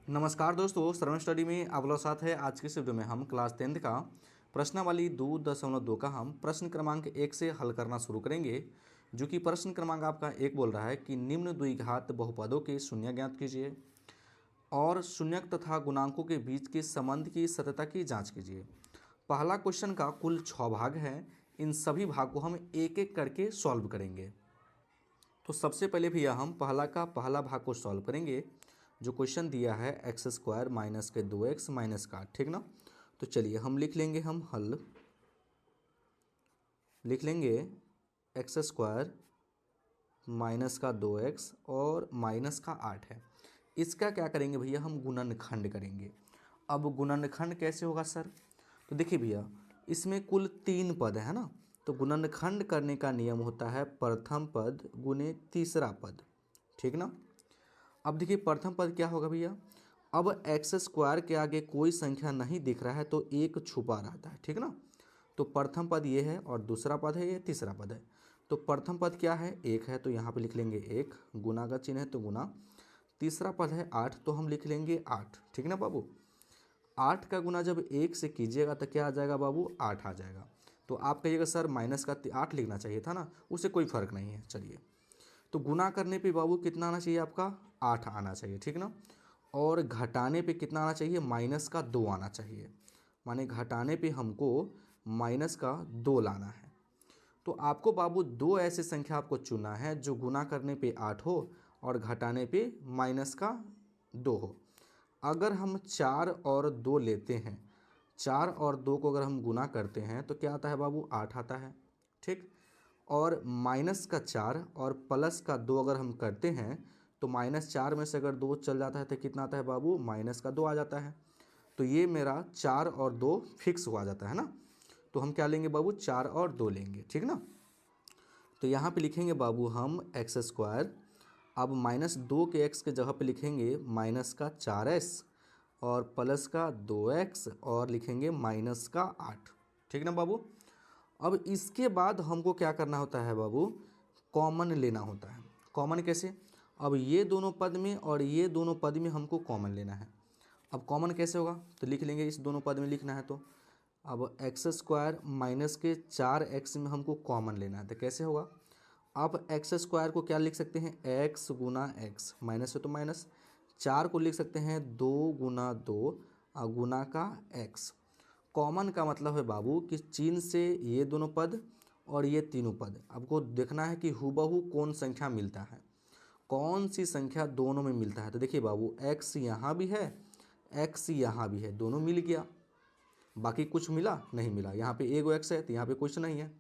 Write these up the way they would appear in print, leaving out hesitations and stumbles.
नमस्कार दोस्तों, श्रवण स्टडी में आपका साथ है। आज के इस वीडियो में हम क्लास 10th का प्रश्नावली 2.2 का हम प्रश्न क्रमांक 1 से हल करना शुरू करेंगे। जो कि प्रश्न क्रमांक आपका 1 बोल रहा है कि निम्न द्विघात बहुपदों के शून्य ज्ञात कीजिए और शून्यक तथा गुणांकों के बीच के संबंध की सत्यता की जाँच कीजिए। पहला क्वेश्चन का कुल 6 भाग है। इन सभी भाग को हम एक एक करके सॉल्व करेंगे। तो सबसे पहले भैया हम पहला भाग को सॉल्व करेंगे। जो क्वेश्चन दिया है x² माइनस के 2x माइनस का, ठीक ना। तो चलिए हम लिख लेंगे, हम हल लिख लेंगे x² माइनस का 2x और माइनस का 8 है। इसका क्या करेंगे भैया, हम गुणनखंड करेंगे। अब गुणनखंड कैसे होगा सर? तो देखिए भैया, इसमें कुल 3 पद है ना। तो गुणनखंड करने का नियम होता है प्रथम पद गुणे तीसरा पद, ठीक ना। अब देखिए प्रथम पद क्या होगा भैया, अब x² के आगे कोई संख्या नहीं दिख रहा है तो एक छुपा रहता है, ठीक ना। तो प्रथम पद ये है और दूसरा पद है ये, तीसरा पद है। तो प्रथम पद क्या है, 1 है, तो यहाँ पे लिख लेंगे 1, गुना का चिन्ह है तो गुना। तीसरा पद है 8, तो हम लिख लेंगे 8, ठीक ना बाबू। 8 का गुना जब 1 से कीजिएगा तो क्या आ जाएगा बाबू, 8 आ जाएगा। तो आप कहिएगा सर माइनस का 8 लिखना चाहिए था ना, उससे कोई फर्क नहीं है। चलिए, तो गुना करने पे बाबू कितना आना चाहिए आपका, 8 आना चाहिए, ठीक ना। और घटाने पे कितना आना चाहिए, माइनस का 2 आना चाहिए। माने घटाने पे हमको माइनस का 2 लाना है। तो आपको बाबू 2 ऐसे संख्या आपको चुनना है जो गुना करने पे 8 हो और घटाने पे माइनस का 2 हो। अगर हम 4 और 2 लेते हैं, 4 और 2 को अगर हम गुना करते हैं तो क्या आता है बाबू, 8 आता है, ठीक। और माइनस का 4 और प्लस का 2 अगर हम करते हैं तो -4 में से अगर 2 चल जाता है तो कितना आता है बाबू, माइनस का 2 आ जाता है। तो ये मेरा 4 और 2 फिक्स हुआ जाता है ना। तो हम क्या लेंगे बाबू, 4 और 2 लेंगे, ठीक ना। तो यहाँ पे लिखेंगे बाबू हम x²। अब -2 के x के जगह पे लिखेंगे माइनस का 4s और प्लस का 2x और लिखेंगे माइनस का 8, ठीक ना बाबू। अब इसके बाद हमको क्या करना होता है बाबू, कॉमन लेना होता है। कॉमन कैसे, अब ये दोनों पद में और ये दोनों पद में हमको कॉमन लेना है। अब कॉमन कैसे होगा, तो लिख लेंगे, इस दोनों पद में लिखना है। तो अब x² माइनस के 4x में हमको कॉमन लेना है। तो कैसे होगा, आप x² को क्या लिख सकते हैं, x गुना x, माइनस है तो माइनस। 4 को लिख सकते हैं 2 गुना 2 और गुना का x। कॉमन का मतलब है बाबू कि चिन्ह से ये दोनों पद और ये तीनों पद आपको देखना है कि हूबहू कौन संख्या मिलता है, कौन सी संख्या दोनों में मिलता है। तो देखिए बाबू, x यहाँ भी है, x यहाँ भी है, दोनों मिल गया। बाकी कुछ मिला नहीं मिला, यहाँ पे एगो x है तो यहाँ पे कुछ नहीं है,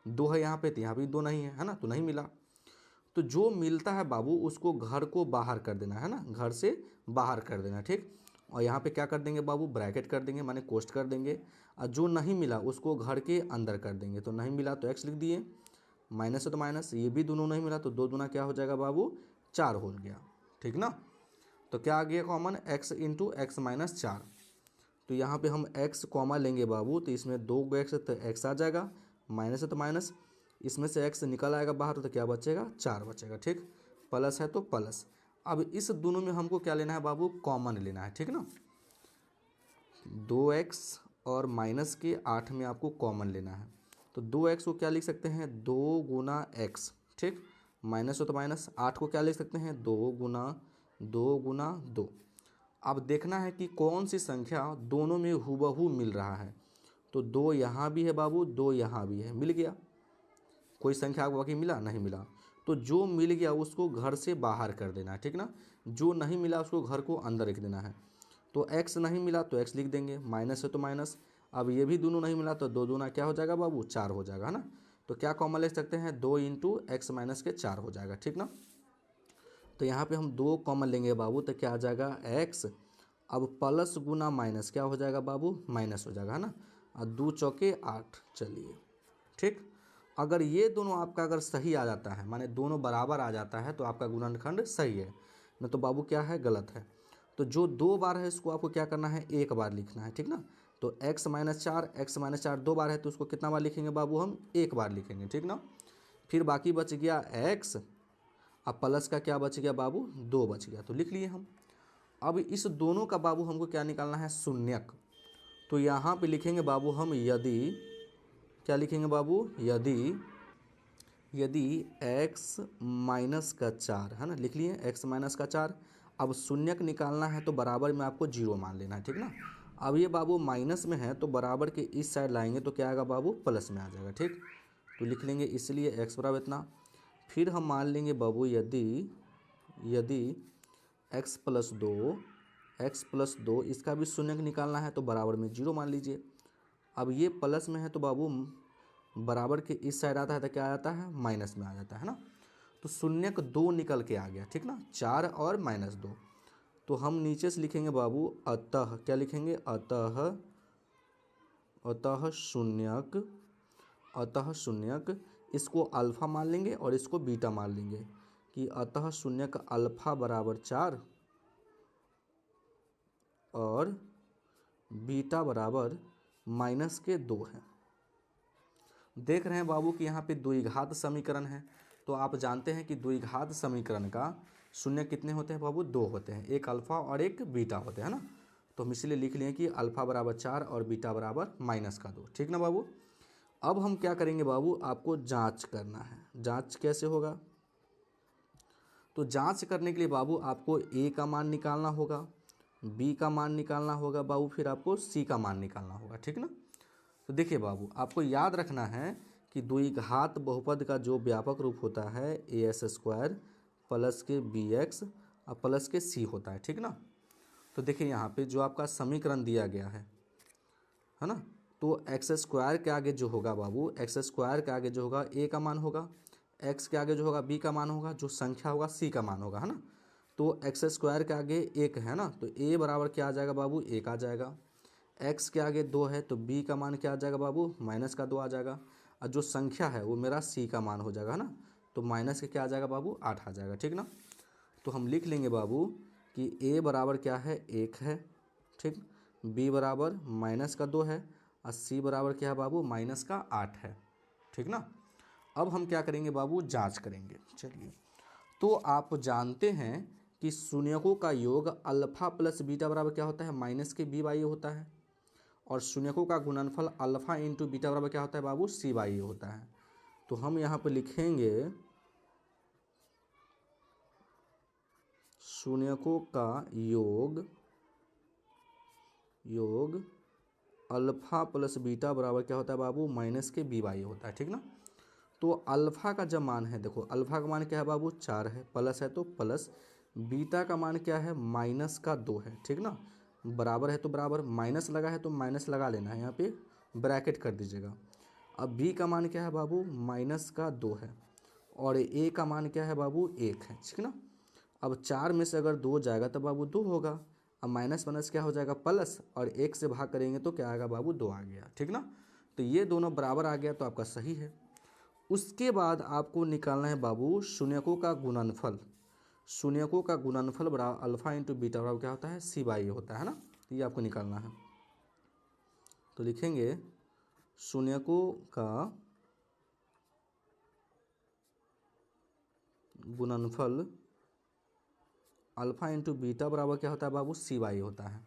2 है यहाँ पे तो यहाँ भी 2 नहीं है ना, तो नहीं मिला। तो जो मिलता है बाबू उसको घर को बाहर कर देना है ना, घर से बाहर कर देना, ठीक। और यहाँ पे क्या कर देंगे बाबू, ब्रैकेट कर देंगे, माने कोष्ट कर देंगे। और जो नहीं मिला उसको घर के अंदर कर देंगे। तो नहीं मिला तो x लिख दिए, माइनस है तो माइनस, ये भी दोनों नहीं मिला तो 2 दूना क्या हो जाएगा बाबू, 4 हो गया, ठीक ना। तो क्या आ गया common, x into x minus 4। तो यहाँ पे हम x कॉमा लेंगे बाबू, तो इसमें 2x है तो x आ जाएगा, माइनस है तो माइनस, इसमें से x निकल आएगा बाहर तो क्या बचेगा, 4 बचेगा, ठीक। प्लस है तो प्लस। अब इस दोनों में हमको क्या लेना है बाबू, कॉमन लेना है, ठीक ना। 2x और माइनस के 8 में आपको कॉमन लेना है। तो 2x को क्या लिख सकते हैं, 2 गुना x, ठीक। माइनस हो तो माइनस, 8 को क्या लिख सकते हैं, 2 गुना 2। अब देखना है कि कौन सी संख्या दोनों में हूबहू मिल रहा है। तो 2 यहाँ भी है बाबू, 2 यहाँ भी है, मिल गया। कोई संख्या आपको बाकी मिला नहीं मिला, तो जो मिल गया उसको घर से बाहर कर देना है, ठीक ना। जो नहीं मिला उसको घर को अंदर रख देना है। तो x नहीं मिला तो x लिख देंगे, माइनस है तो माइनस। अब ये भी दोनों नहीं मिला तो 2 दूना क्या हो जाएगा बाबू, 4 हो जाएगा, है ना। तो क्या कॉमन ले सकते हैं, 2 इंटू एक्स माइनस के 4 हो जाएगा, ठीक ना। तो यहाँ पे हम 2 कॉमन लेंगे बाबू तो क्या आ जाएगा x। अब प्लस गुना माइनस क्या हो जाएगा बाबू, माइनस हो जाएगा, है ना। और 2 चौके 8, चलिए ठीक। अगर ये दोनों आपका अगर सही आ जाता है, माने दोनों बराबर आ जाता है तो आपका गुणनखंड सही है, नहीं तो बाबू क्या है, गलत है। तो जो 2 बार है इसको आपको क्या करना है, 1 बार लिखना है, ठीक ना। तो x माइनस 4 2 बार है तो उसको कितना बार लिखेंगे बाबू, हम 1 बार लिखेंगे, ठीक ना। फिर बाकी बच गया x, अब प्लस का क्या बच गया बाबू, 2 बच गया, तो लिख लिए हम। अब इस दोनों का बाबू हमको क्या निकालना है, शून्यक। तो यहाँ पे लिखेंगे बाबू हम यदि, क्या लिखेंगे बाबू, यदि x माइनस का 4 है ना, लिख लिए x माइनस का 4। अब शून्यक निकालना है तो बराबर में आपको 0 मान लेना है, ठीक ना। अब ये बाबू माइनस में है तो बराबर के इस साइड लाएंगे तो क्या आएगा बाबू, प्लस में आ जाएगा, ठीक। तो लिख लेंगे इसलिए x बराबर इतना। फिर हम मान लेंगे बाबू यदि x प्लस 2 इसका भी शून्यक निकालना है तो बराबर में 0 मान लीजिए। अब ये प्लस में है तो बाबू बराबर के इस साइड आता है तो क्या आ जाता है, माइनस में आ जाता है ना। तो शून्यक 2 निकल के आ गया, ठीक ना, 4 और -2। तो हम नीचे से लिखेंगे बाबू अतः, क्या लिखेंगे, अतः शून्यक इसको अल्फ़ा मान लेंगे और इसको बीटा मान लेंगे कि अतः शून्यक अल्फ़ा बराबर 4 और बीटा बराबर -2 है। देख रहे हैं बाबू कि यहाँ पे द्विघात समीकरण है। तो आप जानते हैं कि द्विघात समीकरण का शून्य कितने होते हैं बाबू, 2 होते हैं, एक अल्फ़ा और एक बीटा होते हैं ना। तो हम इसलिए लिख लिए कि अल्फ़ा बराबर 4 और बीटा बराबर -2, ठीक ना बाबू। अब हम क्या करेंगे बाबू, आपको जांच करना है। जांच कैसे होगा, तो जांच करने के लिए बाबू आपको a का मान निकालना होगा, b का मान निकालना होगा बाबू, फिर आपको c का मान निकालना होगा, ठीक ना। तो देखिए बाबू आपको याद रखना है कि द्विघात बहुपद का जो व्यापक रूप होता है a² प्लस के bx और प्लस के c होता है, ठीक ना। तो देखिए यहाँ पे जो आपका समीकरण दिया गया है ना, तो x² के आगे जो होगा बाबू, x² के आगे जो होगा a का मान होगा, x के आगे जो होगा b का मान होगा, जो संख्या होगा c का मान होगा, है ना। तो x² के आगे 1 है ना, तो a बराबर क्या आ जाएगा बाबू, 1 आ जाएगा। x के आगे 2 है तो b का मान क्या आ जाएगा बाबू, -2 आ जाएगा। और जो संख्या है वो मेरा c का मान हो जाएगा, है ना। तो माइनस के क्या आ जाएगा बाबू, 8 आ जाएगा, ठीक ना। तो हम लिख लेंगे बाबू कि a बराबर क्या है, 1 है, ठीक, b बराबर -2 है और c बराबर क्या है बाबू, -8 है, ठीक ना। अब हम क्या करेंगे बाबू, जांच करेंगे। चलिए, तो आप जानते हैं कि शून्यकों का योग अल्फ़ा प्लस बीटा बराबर क्या होता है, -b/a होता है। और शून्यकों का गुणनफल अल्फ़ा इंटू बीटा बराबर क्या होता है बाबू, c/a होता है। तो हम यहाँ पर लिखेंगे शून्यकों का योग अल्फ़ा प्लस बीटा बराबर क्या होता है बाबू, -b/a होता है, ठीक ना। तो अल्फ़ा का जब मान है, देखो अल्फ़ा का मान क्या है बाबू, 4 है, प्लस है तो प्लस, बीटा का मान क्या है, -2 है, ठीक ना। बराबर है तो बराबर, माइनस लगा है तो माइनस लगा लेना है, यहाँ पे ब्रैकेट कर दीजिएगा। अब b का मान क्या है बाबू, -2 है और a का मान क्या है बाबू, 1 है, ठीक ना। अब 4 में से अगर 2 जाएगा तो बाबू 2 होगा। अब माइनस माइनस क्या हो जाएगा, प्लस, और 1 से भाग करेंगे तो क्या आएगा बाबू, 2 आ गया, ठीक ना। तो ये दोनों बराबर आ गया तो आपका सही है। उसके बाद आपको निकालना है बाबू शून्यकों का गुणनफल। शून्यकों का गुणनफल बराबर अल्फ़ा इंटू बीटा बराबर क्या होता है, c/a होता है ना। तो ये आपको निकालना है। तो लिखेंगे शून्यकों का गुणनफल अल्फ़ा इंटू बीटा बराबर क्या होता है बाबू, c/a होता है।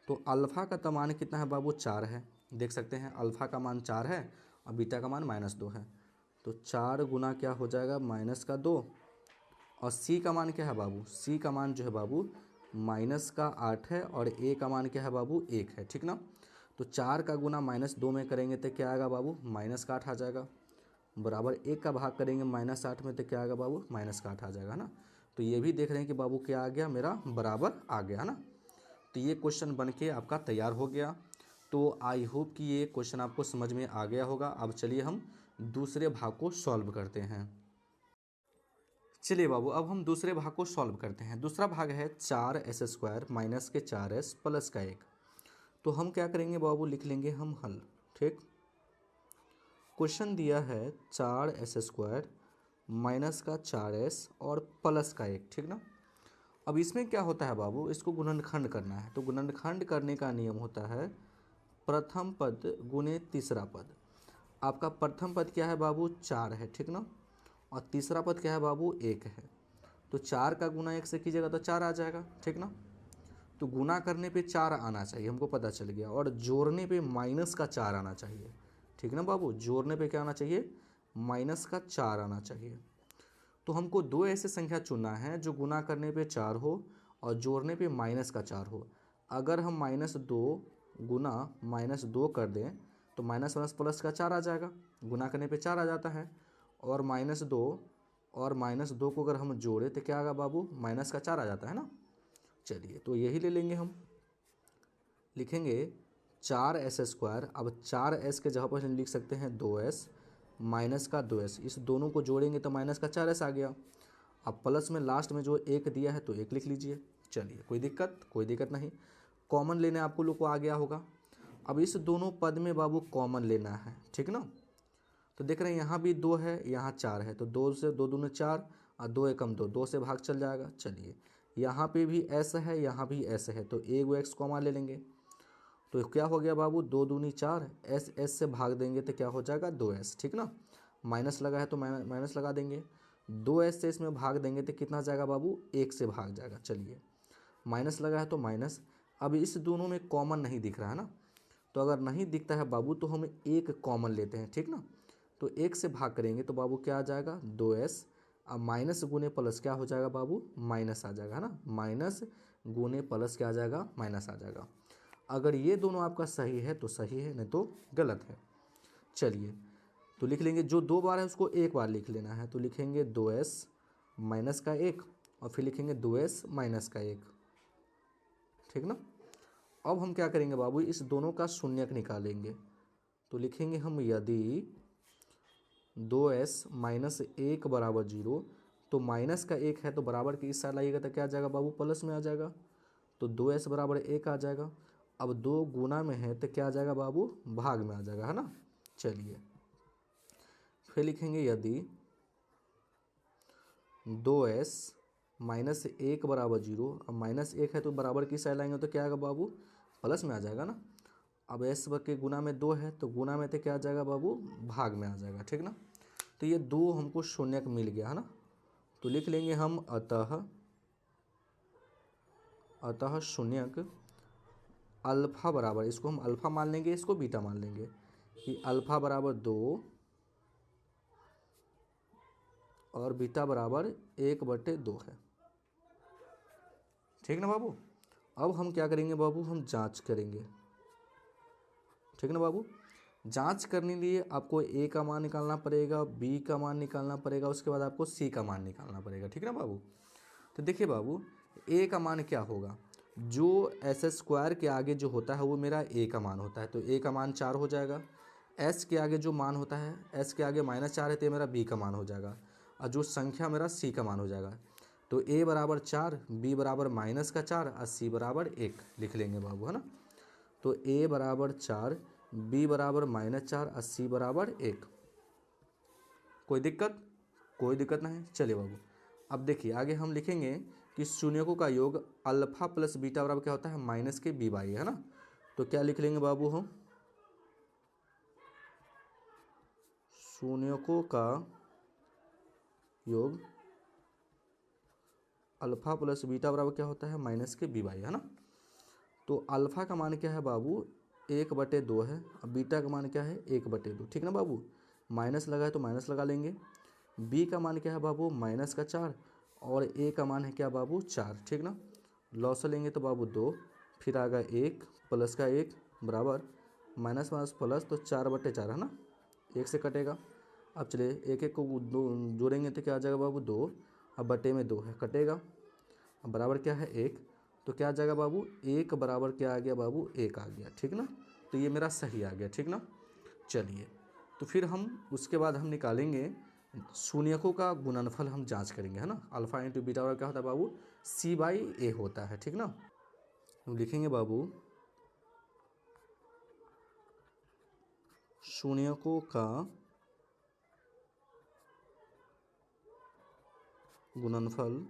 तो अल्फ़ा का तो मान कितना है बाबू, 4 है, देख सकते हैं अल्फ़ा का मान 4 है और बीटा का मान -2 है। तो 4 गुना क्या हो जाएगा, -2, और c का मान क्या है बाबू, c का मान जो है बाबू -8 है और a का मान क्या है बाबू, 1 है, ठीक ना। तो 4 का गुना -2 में करेंगे तो क्या आएगा बाबू, -8 आ जाएगा। बराबर 1 का भाग करेंगे -8 में तो क्या आएगा बाबू, -8 आ जाएगा ना। तो ये भी देख रहे हैं कि बाबू क्या आ गया, मेरा बराबर आ गया, है ना। तो ये क्वेश्चन बन के आपका तैयार हो गया। तो आई होप कि ये क्वेश्चन आपको समझ में आ गया होगा। अब चलिए हम दूसरे भाग को सॉल्व करते हैं। चलिए बाबू अब हम दूसरे भाग को सॉल्व करते हैं। दूसरा भाग है 4s² माइनस के 4s प्लस का 1। तो हम क्या करेंगे बाबू, लिख लेंगे हम हल, ठीक। क्वेश्चन दिया है 4s² माइनस का 4s और प्लस का 1, ठीक ना। अब इसमें क्या होता है बाबू, इसको गुणनखंड करना है। तो गुणनखंड करने का नियम होता है प्रथम पद गुणे तीसरा पद। आपका प्रथम पद क्या है बाबू, 4 है, ठीक ना, और तीसरा पद क्या है बाबू, 1 है। तो 4 का गुना 1 से कीजिएगा तो 4 आ जाएगा, ठीक ना। तो गुना करने पे 4 आना चाहिए, हमको पता चल गया, और जोड़ने पे -4 आना चाहिए। ठीक ना बाबू, जोड़ने पे क्या आना चाहिए, -4 आना चाहिए। तो हमको दो ऐसे संख्या चुनना है जो गुना करने पे 4 हो और जोड़ने पे -4 हो। अगर हम -2 गुना -2 कर दें तो माइनस माइनस प्लस का 4 आ जाएगा, गुना करने पे 4 आ जाता है। और -2 और -2 को अगर हम जोड़े तो क्या आएगा बाबू, -4 आ जाता है ना। चलिए तो यही ले लेंगे हम, लिखेंगे 4s²। अब 4s के जगह पर हम लिख सकते हैं 2s -2s, इस दोनों को जोड़ेंगे तो -4s आ गया। अब प्लस में लास्ट में जो 1 दिया है तो 1 लिख लीजिए। चलिए कोई दिक्कत नहीं, कॉमन लेने आपको लोग को आ गया होगा। अब इस दोनों पद में बाबू कॉमन लेना है, ठीक ना। तो देख रहे हैं यहाँ भी 2 है, यहाँ 4 है, तो 2 से 2 दूनी 4 और 2 एकम 2, 2 से भाग चल जाएगा। चलिए यहाँ पे भी s है, यहाँ भी s है, तो एक x कॉमन ले लेंगे। तो क्या हो गया बाबू, 2 दूनी 4, s से भाग देंगे तो क्या हो जाएगा 2s, ठीक ना। माइनस लगा है तो माइनस लगा देंगे, 2s से इसमें भाग देंगे तो कितना जाएगा बाबू, 1 से भाग जाएगा। चलिए माइनस लगा है तो माइनस। अब इस दोनों में कॉमन नहीं दिख रहा है ना, तो अगर नहीं दिखता है बाबू तो हम एक कॉमन लेते हैं, ठीक ना। तो 1 से भाग करेंगे तो बाबू क्या आ जाएगा 2s। अब माइनस गुने प्लस क्या हो जाएगा बाबू, माइनस आ जाएगा ना, माइनस गुने प्लस क्या आ जाएगा, माइनस आ जाएगा। अगर ये दोनों आपका सही है तो सही है, नहीं तो गलत है। चलिए तो लिख लेंगे, जो 2 बार है उसको एक बार लिख लेना है, तो लिखेंगे 2s माइनस का 1 और फिर लिखेंगे 2s माइनस का 1, ठीक ना। अब हम क्या करेंगे बाबू, इस दोनों का शून्यक निकालेंगे। तो लिखेंगे हम, यदि 2s माइनस 1 बराबर 0, तो माइनस का 1 है तो बराबर के इस साइड लाइएगा तो क्या आ जाएगा बाबू, प्लस में आ जाएगा, तो 2s बराबर 1 आ जाएगा। अब 2 गुना में है तो क्या आ जाएगा बाबू, भाग में आ जाएगा, है ना। चलिए फिर लिखेंगे, यदि 2s माइनस 1 बराबर 0, अब -1 है तो बराबर की साइड लाएंगे तो क्या आएगा बाबू, प्लस में आ जाएगा ना। अब s के गुना में 2 है तो गुना में तो क्या आ जाएगा बाबू, भाग में आ जाएगा, ठीक ना। तो ये 2 हमको शून्यक मिल गया, है ना। तो लिख लेंगे हम, अतः शून्यक अल्फा बराबर, इसको हम अल्फा मान लेंगे, इसको बीटा मान लेंगे, कि अल्फा बराबर 2 और बीटा बराबर 1/2 है, ठीक ना बाबू। अब हम क्या करेंगे बाबू, हम जांच करेंगे, ठीक ना बाबू। जांच करने के लिए आपको a का मान निकालना पड़ेगा, b का मान निकालना पड़ेगा, उसके बाद आपको c का मान निकालना पड़ेगा, ठीक ना बाबू। तो देखिए बाबू, a का मान क्या होगा, जो s² के आगे जो होता है वो मेरा a का मान होता है, तो a का मान 4 हो जाएगा। s के आगे जो मान होता है, s के आगे -4 है तो ये मेरा b का मान हो जाएगा, और जो संख्या मेरा c का मान हो जाएगा। तो a बराबर 4, b बराबर -4 और c बराबर 1 लिख लेंगे बाबू, है ना। तो a बराबर 4, b बराबर -4 और c बराबर 1। कोई दिक्कत नहीं। चलिए बाबू, अब देखिए आगे हम लिखेंगे कि शून्यकों का योग अल्फा प्लस बीटा बराबर क्या होता है, माइनस के b बाई, है ना। तो क्या लिख लेंगे बाबू हम, शून्यकों का योग अल्फा प्लस बीटा बराबर क्या होता है, माइनस के b बाई, है ना। तो अल्फा का मान क्या है बाबू, 1/2 है, अब बीटा का मान क्या है 1/2, ठीक ना बाबू। माइनस लगा है तो माइनस लगा लेंगे। b का मान क्या है बाबू, -4, और a का मान है क्या बाबू, 4, ठीक ना। लॉस लेंगे तो बाबू 2, फिर आएगा 1 प्लस का 1 बराबर माइनस माइनस प्लस, तो 4/4 है ना, 1 से कटेगा। अब चलिए एक एक को जोड़ेंगे तो क्या आ जाएगा बाबू 2, अब बटे में 2 है, कटेगा, अब बराबर क्या है 1, तो क्या आ जाएगा बाबू 1 बराबर क्या आ गया बाबू, 1 आ गया, ठीक ना। तो ये मेरा सही आ गया, ठीक ना। चलिए तो फिर हम उसके बाद हम निकालेंगे शून्यकों का गुणनफल, हम जांच करेंगे, है ना। अल्फा इंटू बीटा बराबर क्या होता है बाबू, c/a होता है, ठीक ना। हम लिखेंगे बाबू, शून्यकों का गुणनफल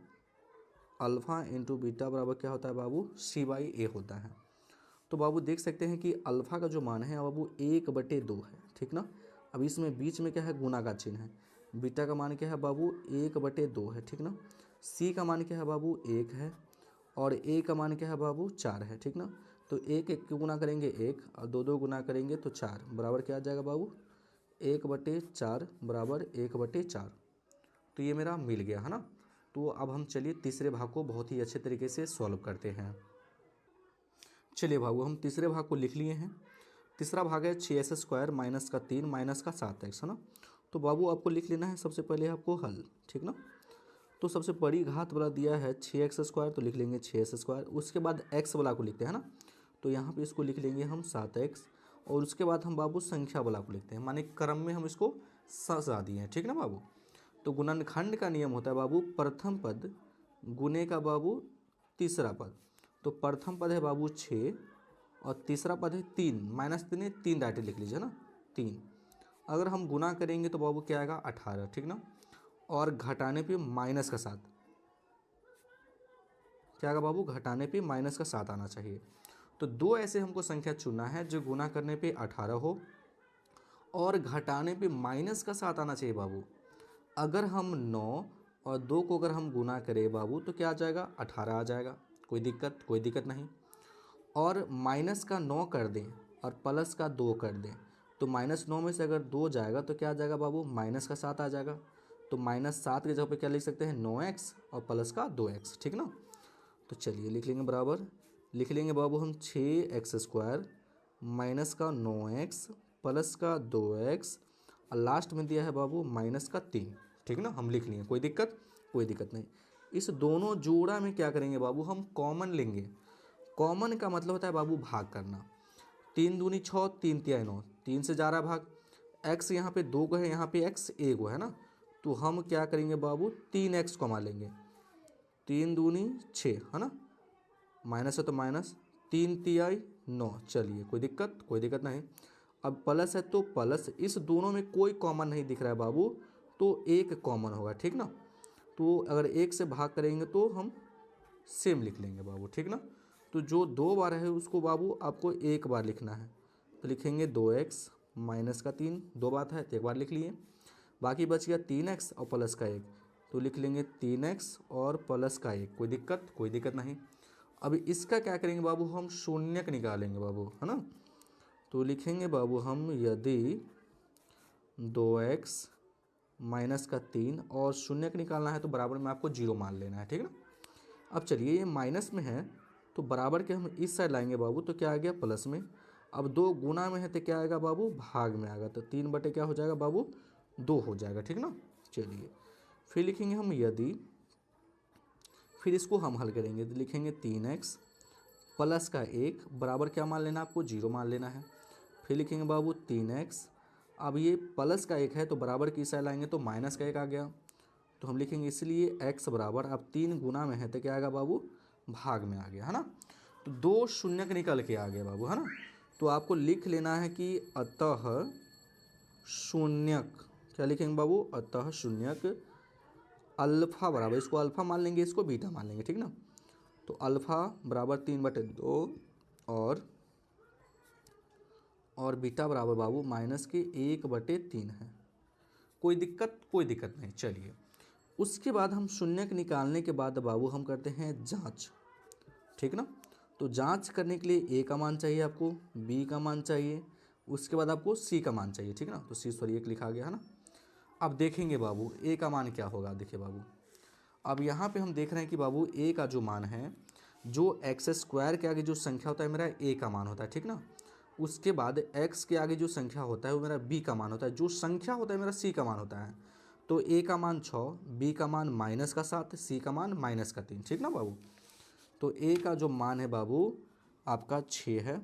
अल्फ़ा इंटू बीटा बराबर क्या होता है बाबू, c/a होता है। तो बाबू देख सकते हैं कि अल्फ़ा का जो मान है बाबू 1/2 है, ठीक ना। अब इसमें बीच में क्या है, गुना का चिन्ह है। बीटा का मान क्या है बाबू, 1/2 है, ठीक ना। c का मान क्या है बाबू, 1 है, और ए का मान क्या है बाबू 4 है, ठीक ना। तो एक एक को गुना करेंगे 1 और दो दो गुना करेंगे तो 4 बराबर क्या आ जाएगा बाबू 1/4 बराबर 1/4। तो ये मेरा मिल गया है ना। तो अब हम चलिए तीसरे भाग को बहुत ही अच्छे तरीके से सॉल्व करते हैं। चलिए बाबू हम तीसरे भाग को लिख लिए हैं। तीसरा भाग है 6x² माइनस का 3 माइनस का 7x, है ना। तो बाबू आपको लिख लेना है सबसे पहले आपको हल, ठीक ना। तो सबसे बड़ी घात वाला दिया है 6x², तो लिख लेंगे 6x²। उसके बाद x वाला को लिखते हैं ना, तो यहाँ पे इसको लिख लेंगे हम 7x। और उसके बाद हम बाबू संख्या वाला को लिखते हैं, माने क्रम में हम इसको सजा दिए हैं, ठीक ना बाबू। तो गुणनखंड का नियम होता है बाबू प्रथम पद गुने का बाबू तीसरा पद। तो प्रथम पद है बाबू 6 और तीसरा पद है 3, -3 है, 3 डायरेक्ट लिख लीजिए ना 3। अगर हम गुना करेंगे तो बाबू क्या आएगा 18, ठीक ना। और घटाने पे माइनस का 7, क्या आएगा बाबू घटाने पे माइनस का 7 आना चाहिए। तो दो ऐसे हमको संख्या चुनना है जो गुना करने पे 18 हो और घटाने पे माइनस का 7 आना चाहिए बाबू। अगर हम 9 और 2 को अगर हम गुना करें बाबू तो क्या आ जाएगा 18 आ जाएगा, कोई दिक्कत नहीं। और माइनस का 9 कर दें और प्लस का 2 कर दें तो -9 में से अगर 2 जाएगा तो क्या आ जाएगा बाबू माइनस का 7 आ जाएगा। तो -7 के जगह पे क्या लिख सकते हैं 9x और प्लस का 2x, ठीक ना। तो चलिए लिख लेंगे बराबर, लिख लेंगे बाबू हम 6x² माइनस का 9x प्लस का 2x और लास्ट में दिया है बाबू माइनस का 3, ठीक ना। हम लिख लिए, कोई दिक्कत नहीं। इस दोनों जोड़ा में क्या करेंगे बाबू हम कॉमन लेंगे। कॉमन का मतलब होता है बाबू भाग करना। 3 दूनी 6, 3 तिया 9, 3 से जा रहा भाग। x यहाँ पे 2 को है, यहाँ पे x 1 को है ना। तो हम क्या करेंगे बाबू 3x को मान लेंगे, 3 दूनी 6 है ना, माइनस है तो माइनस, 3 तियाई 9। चलिए कोई दिक्कत नहीं। अब प्लस है तो प्लस, इस दोनों में कोई कॉमन नहीं दिख रहा है बाबू, तो एक कॉमन होगा, ठीक ना। तो अगर एक से भाग करेंगे तो हम सेम लिख लेंगे बाबू, ठीक ना। तो जो 2 बार है उसको बाबू आपको एक बार लिखना है, तो लिखेंगे 2x माइनस का 3, 2 बात है तो एक बार लिख लिए। बाकी बच गया 3x और प्लस का 1, तो लिख लेंगे 3x और प्लस का 1, कोई दिक्कत नहीं। अब इसका क्या करेंगे बाबू हम शून्यक निकालेंगे बाबू, है ना। तो लिखेंगे बाबू हम यदि 2x माइनस का 3 और शून्यक निकालना है तो बराबर में आपको 0 मान लेना है, ठीक ना। अब चलिए ये माइनस में है तो बराबर के हम इस साइड लाएंगे बाबू, तो क्या आ गया प्लस में। अब 2 गुना में है तो क्या आएगा बाबू भाग में आएगा, तो 3 बटे क्या हो जाएगा बाबू 2 हो जाएगा, ठीक ना। चलिए फिर लिखेंगे हम यदि, फिर इसको हम हल करेंगे तो लिखेंगे 3x प्लस का 1 बराबर क्या मान लेना आपको 0 मान लेना है। फिर लिखेंगे बाबू 3x, अब ये प्लस का 1 है तो बराबर की साइड लाएंगे तो माइनस का 1 आ गया, तो हम लिखेंगे इसलिए x बराबर, अब 3 गुना में है तो क्या आएगा बाबू भाग में आ गया, है ना। तो 2 शून्यक निकल के आ गया बाबू, है ना। तो आपको लिख लेना है कि अतः शून्यक, क्या लिखेंगे बाबू अतः शून्यक अल्फा बराबर, इसको अल्फा मान लेंगे इसको बीटा मान लेंगे, ठीक ना। तो अल्फा बराबर 3/2 और बीटा बराबर बाबू माइनस के 1/3 है, कोई दिक्कत नहीं। चलिए उसके बाद हम शून्यक निकालने के बाद बाबू हम करते हैं जांच, ठीक ना। तो जांच करने के लिए a का मान चाहिए आपको, b का मान चाहिए, उसके बाद आपको c का मान चाहिए, ठीक ना। तो c सॉरी 1 लिखा गया है ना। अब देखेंगे बाबू a का मान क्या होगा, देखिए बाबू अब यहाँ पे हम देख रहे हैं कि बाबू a का जो मान है, जो x² के आगे जो संख्या होता है मेरा a का मान होता है, ठीक ना। उसके बाद x के आगे जो संख्या होता है वो मेरा b का मान होता है, जो संख्या होता है मेरा c का मान होता है। तो a का मान 6, b का मान माइनस का 7, c का मान माइनस का 3, ठीक ना बाबू। तो a का जो मान है बाबू आपका 6 है,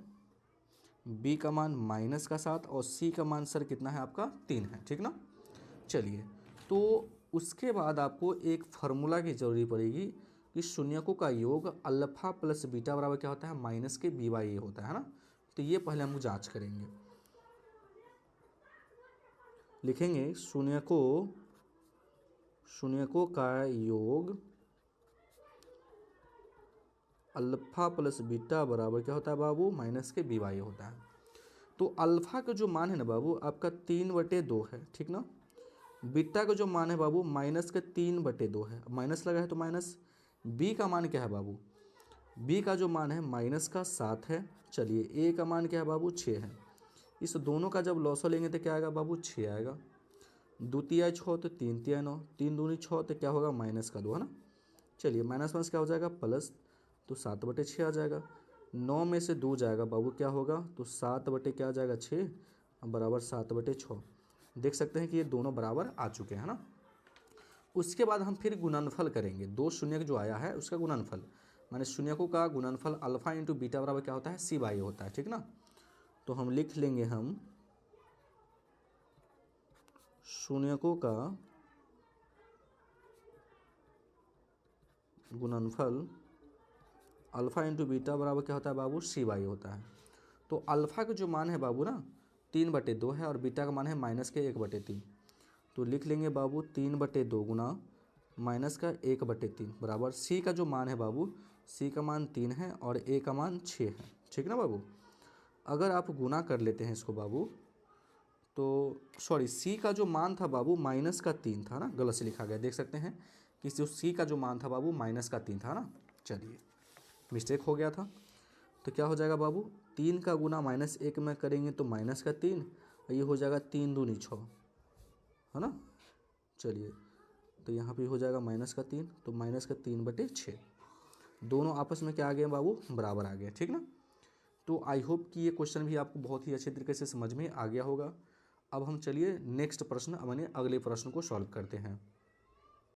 b का मान माइनस का 7 और c का मान सर कितना है आपका 3 है, ठीक ना। चलिए तो उसके बाद आपको एक फार्मूला की जरूरी पड़ेगी कि शून्यकों का योग अल्फा प्लस बीटा बराबर क्या होता है माइनस के b/a होता है ना। तो ये पहले हम जांच करेंगे, लिखेंगे शून्यकों का योग अल्फा प्लस बीटा बराबर क्या होता है बाबू माइनस के b/a होता है। तो अल्फा का जो मान है ना बाबू आपका 3/2 है, ठीक ना। बीटा का जो मान है बाबू माइनस के 3/2 है, माइनस लगा है तो माइनस। b का मान क्या है बाबू, बी का जो मान है -7 है। चलिए ए का मान क्या है बाबू 6 है। इस दोनों का जब लॉसो लेंगे तो क्या आएगा बाबू 6 आएगा। 2 तिया 6 तो 3 तिया 9, 3 दूनी 6 तो क्या होगा -2 है ना। चलिए माइनस क्या हो जाएगा प्लस, तो 7/6 आ जाएगा। 9 में से 2 जाएगा बाबू क्या होगा, तो 7 बटे क्या आ जाएगा 6 बराबर 7/6। देख सकते हैं कि ये दोनों बराबर आ चुके हैं ना। उसके बाद हम फिर गुणनफल करेंगे, 2 शून्य जो आया है उसका गुणनफल, माने शून्यकों का गुणनफल अल्फा इंटू बीटा बराबर क्या होता है C/A होता है, ठीक ना। तो हम लिख लेंगे हम शून्यकों का गुणनफल अल्फा इंटू बीटा बराबर क्या होता है बाबू C/A होता है। तो अल्फा का जो मान है बाबू ना 3/2 है और बीटा का मान है -1/3। तो लिख लेंगे बाबू 3/2 गुना -1/3 बराबर सी का जो मान है बाबू, सी का मान 3 है और ए का मान 6 है, ठीक ना बाबू। अगर आप गुना कर लेते हैं इसको बाबू, तो सॉरी सी का जो मान था बाबू -3 था ना, गलत से लिखा गया, देख सकते हैं कि जो सी का जो मान था बाबू -3 था ना। चलिए मिस्टेक हो गया था। तो क्या हो जाएगा बाबू, 3 का गुना -1 में करेंगे तो -3, ये हो जाएगा 3 दूनी 6 है ना। चलिए तो यहाँ पे हो जाएगा -3, तो -3/6 दोनों आपस में क्या आ गए बाबू बराबर आ गए, ठीक ना। तो आई होप कि ये क्वेश्चन भी आपको बहुत ही अच्छे तरीके से समझ में आ गया होगा। अब हम चलिए नेक्स्ट प्रश्न माने अगले प्रश्न को सॉल्व करते हैं।